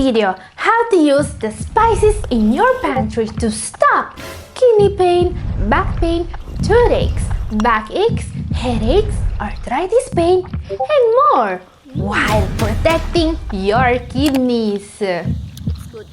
video how to use the spices in your pantry to stop kidney pain, back pain, toothaches, backaches, headaches, arthritis pain, and more while protecting your kidneys. Good.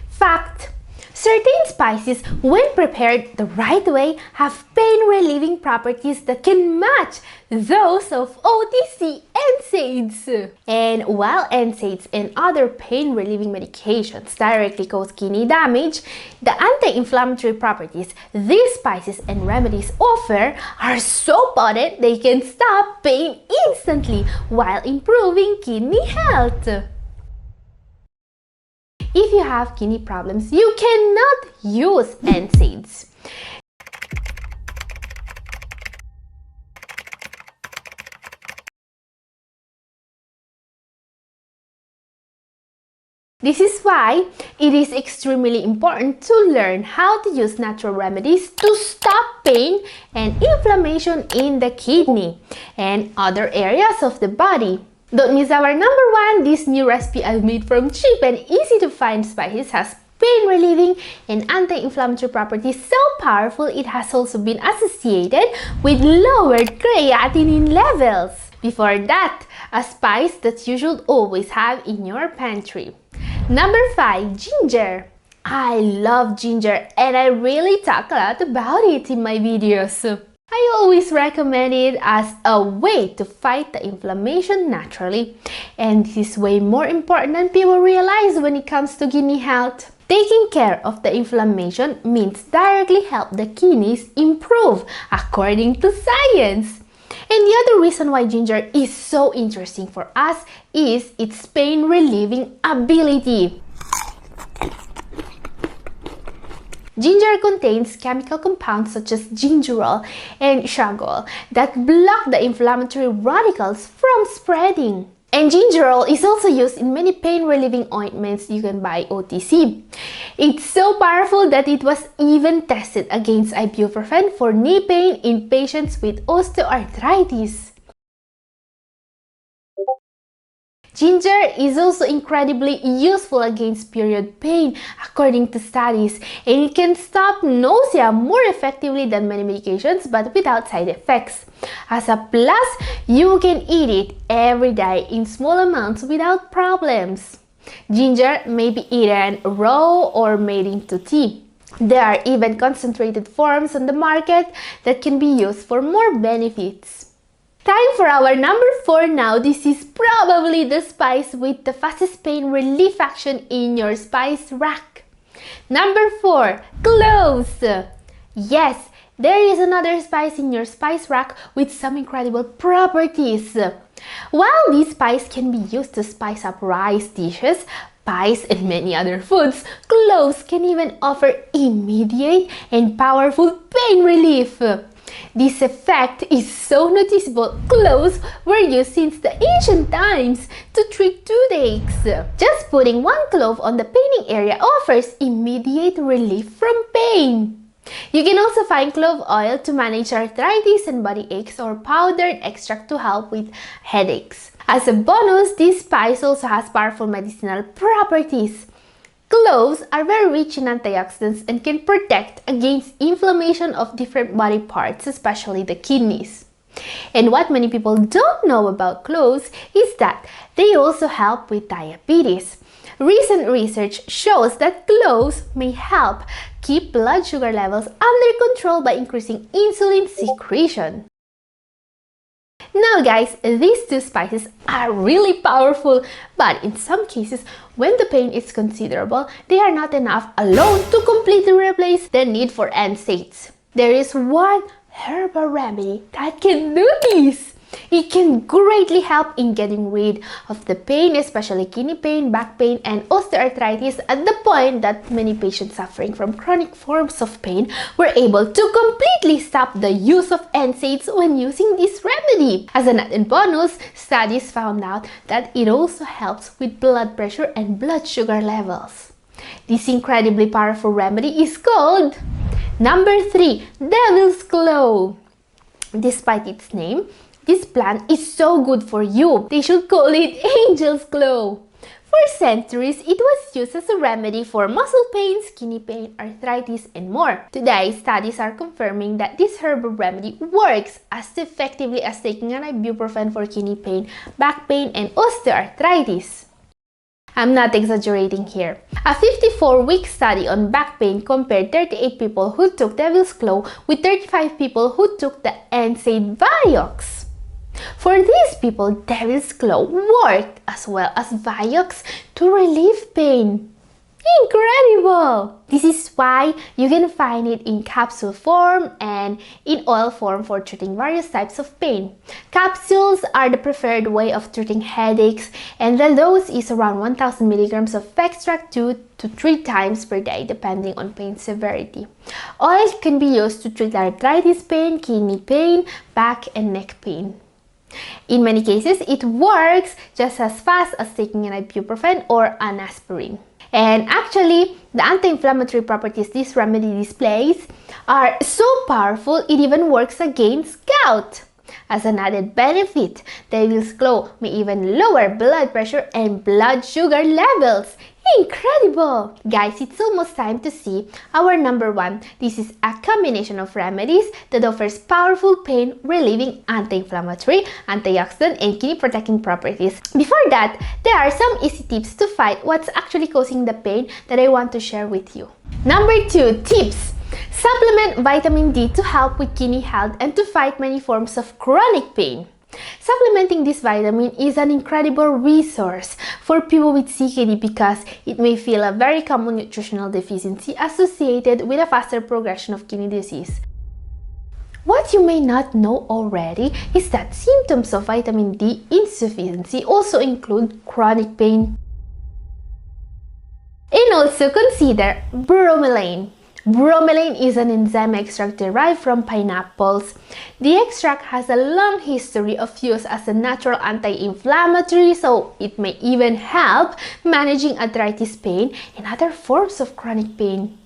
Fact: certain spices, when prepared the right way, have pain-relieving properties that can match those of OTC NSAIDs. And while NSAIDs and other pain-relieving medications directly cause kidney damage, the anti-inflammatory properties these spices and remedies offer are so potent they can stop pain instantly while improving kidney health. If you have kidney problems, you cannot use NSAIDs. This is why it is extremely important to learn how to use natural remedies to stop pain and inflammation in the kidney and other areas of the body. Don't miss our number one. This new recipe I've made from cheap and easy to find spices has pain relieving and anti-inflammatory properties so powerful it has also been associated with lowered creatinine levels. Before that, a spice that you should always have in your pantry. Number 5, ginger. I love ginger and I really talk a lot about it in my videos. I always recommend it as a way to fight the inflammation naturally, and this is way more important than people realize when it comes to kidney health. Taking care of the inflammation means directly help the kidneys improve according to science. And the other reason why ginger is so interesting for us is its pain relieving ability. Ginger contains chemical compounds such as gingerol and estragol that block the inflammatory radicals from spreading. And gingerol is also used in many pain-relieving ointments you can buy OTC. It's so powerful that it was even tested against ibuprofen for knee pain in patients with osteoarthritis. Ginger is also incredibly useful against period pain according to studies, and it can stop nausea more effectively than many medications but without side effects. As a plus, you can eat it every day in small amounts without problems. Ginger may be eaten raw or made into tea. There are even concentrated forms on the market that can be used for more benefits. Time for our number 4 now. This is probably the spice with the fastest pain relief action in your spice rack. Number 4, cloves. Yes, there is another spice in your spice rack with some incredible properties. While this spice can be used to spice up rice dishes, pies, and many other foods, cloves can even offer immediate and powerful pain relief. This effect is so noticeable. Cloves were used since the ancient times to treat toothaches. Just putting 1 clove on the paining area offers immediate relief from pain. You can also find clove oil to manage arthritis and body aches, or powdered extract to help with headaches. As a bonus, this spice also has powerful medicinal properties. Cloves are very rich in antioxidants and can protect against inflammation of different body parts, especially the kidneys. And what many people don't know about cloves is that they also help with diabetes. Recent research shows that cloves may help keep blood sugar levels under control by increasing insulin secretion. Now guys, these 2 spices are really powerful, but in some cases, when the pain is considerable, they are not enough alone to completely replace the need for NSAIDs. There is one herbal remedy that can do this. It can greatly help in getting rid of the pain, especially kidney pain, back pain, and osteoarthritis, at the point that many patients suffering from chronic forms of pain were able to completely stop the use of NSAIDs when using this remedy. As an added bonus, studies found out that it also helps with blood pressure and blood sugar levels. This incredibly powerful remedy is called number 3, Devil's Claw. Despite its name, this plant is so good for you. They should call it Angel's Glow. For centuries, it was used as a remedy for muscle pain, kidney pain, arthritis, and more. Today, studies are confirming that this herbal remedy works as effectively as taking an ibuprofen for kidney pain, back pain, and osteoarthritis. I'm not exaggerating here. A 54-week study on back pain compared 38 people who took Devil's Claw with 35 people who took the NSAID Vioxx. For these people, Devil's Claw worked as well as Vioxx to relieve pain. Incredible! This is why you can find it in capsule form and in oil form for treating various types of pain. Capsules are the preferred way of treating headaches, and the dose is around 1000 milligrams of extract 2 to 3 times per day depending on pain severity. Oil can be used to treat arthritis pain, kidney pain, back and neck pain. In many cases, it works just as fast as taking an ibuprofen or an aspirin. And actually, the anti-inflammatory properties this remedy displays are so powerful it even works against gout. As an added benefit, Devil's Claw may even lower blood pressure and blood sugar levels. Incredible! Guys, it's almost time to see our number one. This is a combination of remedies that offers powerful pain relieving, anti-inflammatory, antioxidant, and kidney protecting properties. Before that, there are some easy tips to fight what's actually causing the pain that I want to share with you. Number 2 tips. Supplement vitamin D to help with kidney health and to fight many forms of chronic pain. Supplementing this vitamin is an incredible resource for people with CKD because it may feel a very common nutritional deficiency associated with a faster progression of kidney disease. What you may not know already is that symptoms of vitamin D insufficiency also include chronic pain. And also consider bromelain. Bromelain is an enzyme extract derived from pineapples. The extract has a long history of use as a natural anti-inflammatory, so it may even help managing arthritis pain and other forms of chronic pain.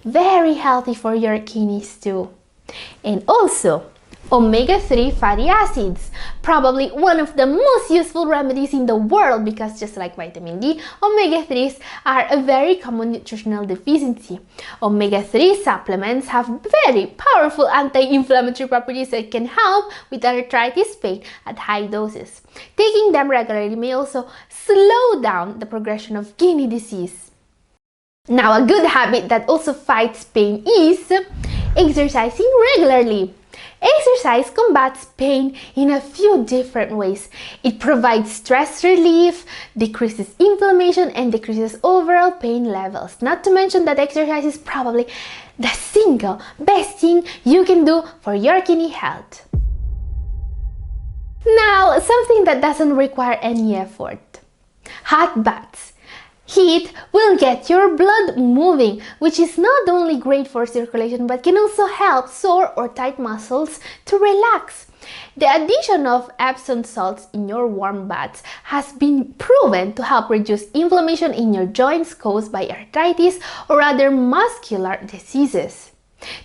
Very healthy for your kidneys too. And also, omega-3 fatty acids, probably one of the most useful remedies in the world because just like vitamin D, omega-3s are a very common nutritional deficiency. Omega-3 supplements have very powerful anti-inflammatory properties that can help with arthritis pain at high doses. Taking them regularly may also slow down the progression of kidney disease. Now, a good habit that also fights pain is exercising regularly. Exercise combats pain in a few different ways. It provides stress relief, decreases inflammation, and decreases overall pain levels. Not to mention that exercise is probably the single best thing you can do for your kidney health. Now, something that doesn't require any effort. Hot baths. Heat will get your blood moving, which is not only great for circulation but can also help sore or tight muscles to relax. The addition of Epsom salts in your warm baths has been proven to help reduce inflammation in your joints caused by arthritis or other muscular diseases.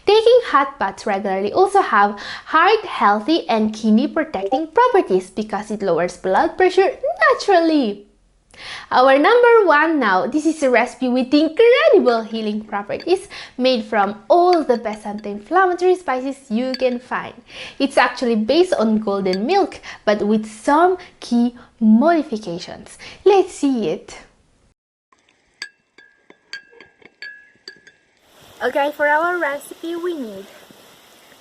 Taking hot baths regularly also have heart healthy and kidney protecting properties because it lowers blood pressure naturally. Our number one now, this is a recipe with incredible healing properties made from all the best anti-inflammatory spices you can find. It's actually based on golden milk, but with some key modifications. Let's see it. Okay, for our recipe we need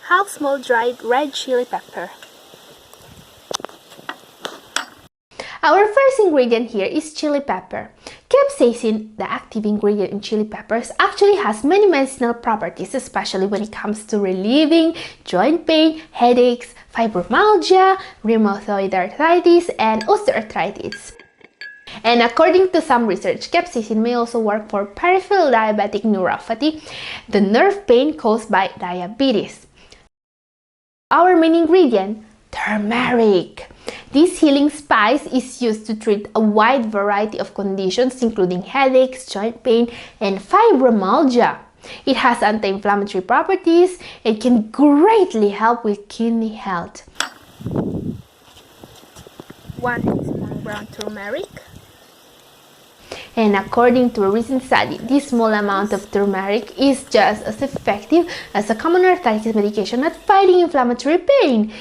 half small dried red chili pepper. Our first ingredient here is chili pepper. Capsaicin, the active ingredient in chili peppers, actually has many medicinal properties, especially when it comes to relieving joint pain, headaches, fibromyalgia, rheumatoid arthritis, and osteoarthritis. And according to some research, capsaicin may also work for peripheral diabetic neuropathy, the nerve pain caused by diabetes. Our main ingredient, turmeric. This healing spice is used to treat a wide variety of conditions including headaches, joint pain, and fibromyalgia. It has anti-inflammatory properties. It can greatly help with kidney health. 1 teaspoon ground turmeric. And according to a recent study, this small amount of turmeric is just as effective as a common arthritis medication at fighting inflammatory pain.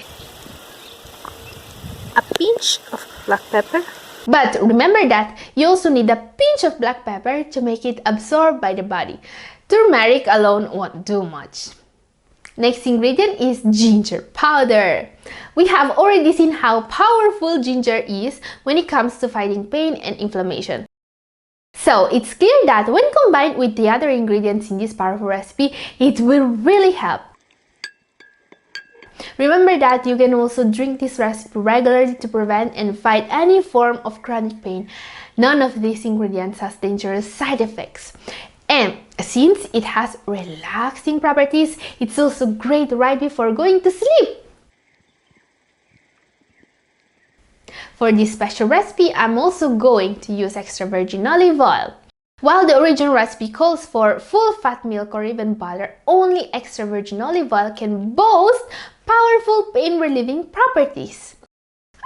A pinch of black pepper. But remember that you also need a pinch of black pepper to make it absorbed by the body. Turmeric alone won't do much. Next ingredient is ginger powder. We have already seen how powerful ginger is when it comes to fighting pain and inflammation. So it's clear that when combined with the other ingredients in this powerful recipe, it will really help. Remember that you can also drink this recipe regularly to prevent and fight any form of chronic pain. None of these ingredients has dangerous side effects. And since it has relaxing properties, it's also great right before going to sleep. For this special recipe, I'm also going to use extra virgin olive oil. While the original recipe calls for full fat milk or even butter, only extra virgin olive oil can boast powerful pain-relieving properties.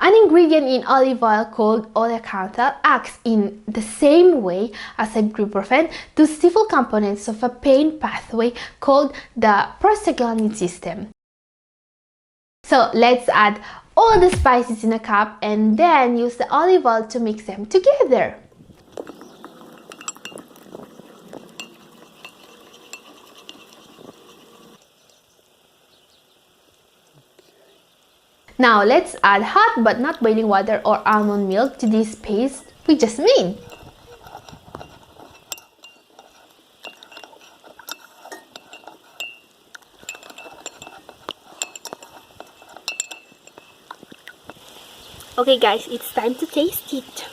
An ingredient in olive oil called oleocanthal acts in the same way as ibuprofen to stifle components of a pain pathway called the prostaglandin system. So let's add all the spices in a cup and then use the olive oil to mix them together. Now let's add hot but not boiling water or almond milk to this paste we just made. Okay guys, it's time to taste it.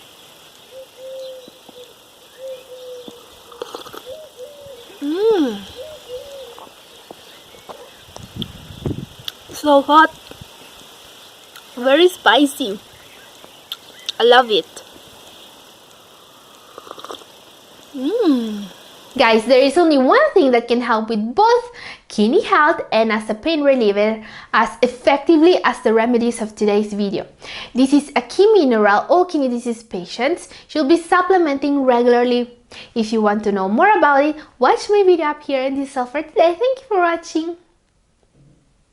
So hot. Very spicy. I love it. Guys, there is only one thing that can help with both kidney health and as a pain reliever as effectively as the remedies of today's video. This is a key mineral all kidney disease patients should be supplementing regularly. If you want to know more about it, watch my video up here, and this is all for today. Thank you for watching.